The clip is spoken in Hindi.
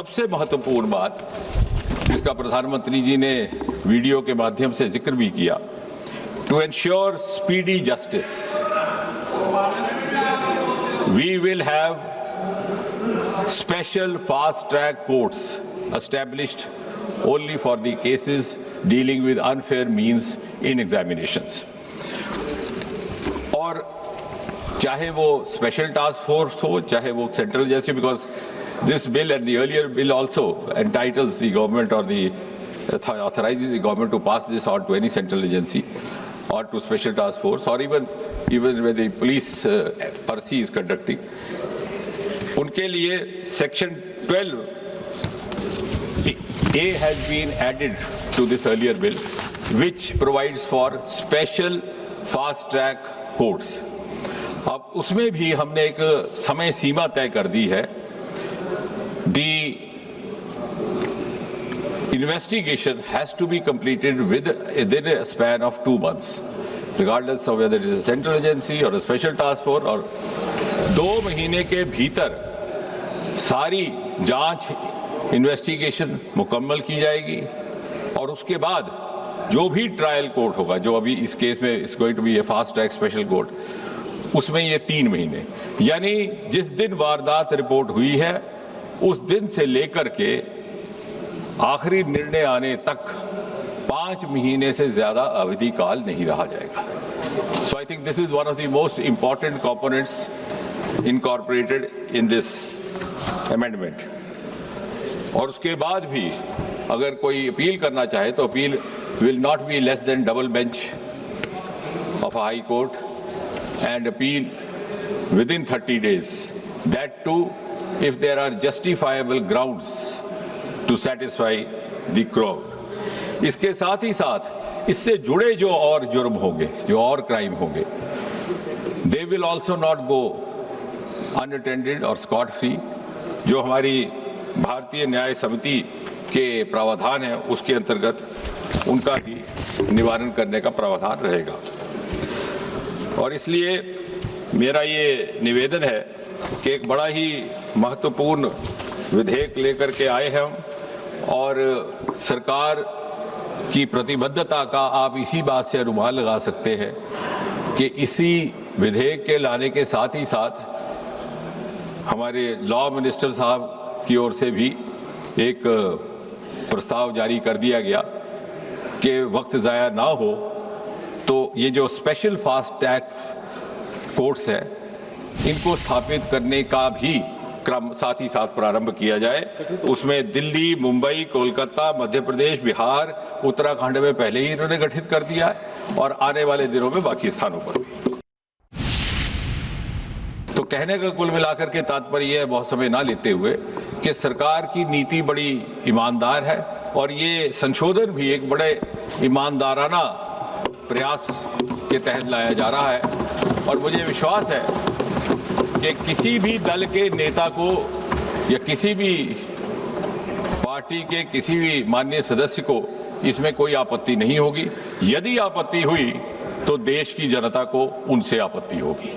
सबसे महत्वपूर्ण बात जिसका प्रधानमंत्री जी ने वीडियो के माध्यम से जिक्र भी किया, to ensure speedy justice we will have special fast track courts established only for the cases dealing with unfair means in examinations. और चाहे वो स्पेशल टास्क फोर्स हो, चाहे वो central agency, because this bill and the earlier bill also entitles the government or the authorizes the government to pass this on to any central agency or to special task force or even when the police RC is conducting. उनके लिए section 12A has been added to this earlier bill, which provides for special fast track courts. अब उसमें भी हमने एक समय सीमा तय कर दी है. The investigation has to be completed within a span of 2 months, regardless of whether it is a central agency or a special task force. और 2 महीने के भीतर सारी जांच इन्वेस्टिगेशन मुकम्मल की जाएगी और उसके बाद जो भी ट्रायल कोर्ट होगा, जो अभी इस केस में is going to be a fast track special court, उसमें ये 3 महीने, यानी जिस दिन वारदात रिपोर्ट हुई है उस दिन से लेकर के आखिरी निर्णय आने तक 5 महीने से ज्यादा अवधि काल नहीं रहा जाएगा. So I think this is one of the most important components incorporated in this amendment. और उसके बाद भी अगर कोई अपील करना चाहे तो appeal will not be less than double bench of high court and appeal within 30 days. That too if there are justifiable grounds to satisfy the crowd. इसके साथ ही साथ इससे जुड़े जो और जुर्म होंगे, जो और क्राइम होंगे, they will also not go unattended और स्कॉट फ्री. जो हमारी भारतीय न्याय समिति के प्रावधान है उसके अंतर्गत उनका ही निवारण करने का प्रावधान रहेगा. और इसलिए मेरा ये निवेदन है कि एक बड़ा ही महत्वपूर्ण विधेयक लेकर के आए हैं हम, और सरकार की प्रतिबद्धता का आप इसी बात से अनुमान लगा सकते हैं कि इसी विधेयक के लाने के साथ ही साथ हमारे लॉ मिनिस्टर साहब की ओर से भी एक प्रस्ताव जारी कर दिया गया कि वक्त ज़ाया ना हो तो ये जो स्पेशल फास्ट ट्रैक कोर्ट्स हैं इनको स्थापित करने का भी क्रम साथ ही साथ प्रारंभ किया जाए. उसमें दिल्ली, मुंबई, कोलकाता, मध्य प्रदेश, बिहार, उत्तराखंड में पहले ही इन्होंने गठित कर दिया है और आने वाले दिनों में बाकी स्थानों पर भी. तो कहने का कुल मिलाकर के तात्पर्य है, बहुत समय ना लेते हुए, कि सरकार की नीति बड़ी ईमानदार है और ये संशोधन भी एक बड़े ईमानदाराना प्रयास के तहत लाया जा रहा है. और मुझे विश्वास है कि किसी भी दल के नेता को या किसी भी पार्टी के किसी भी माननीय सदस्य को इसमें कोई आपत्ति नहीं होगी. यदि आपत्ति हुई तो देश की जनता को उनसे आपत्ति होगी.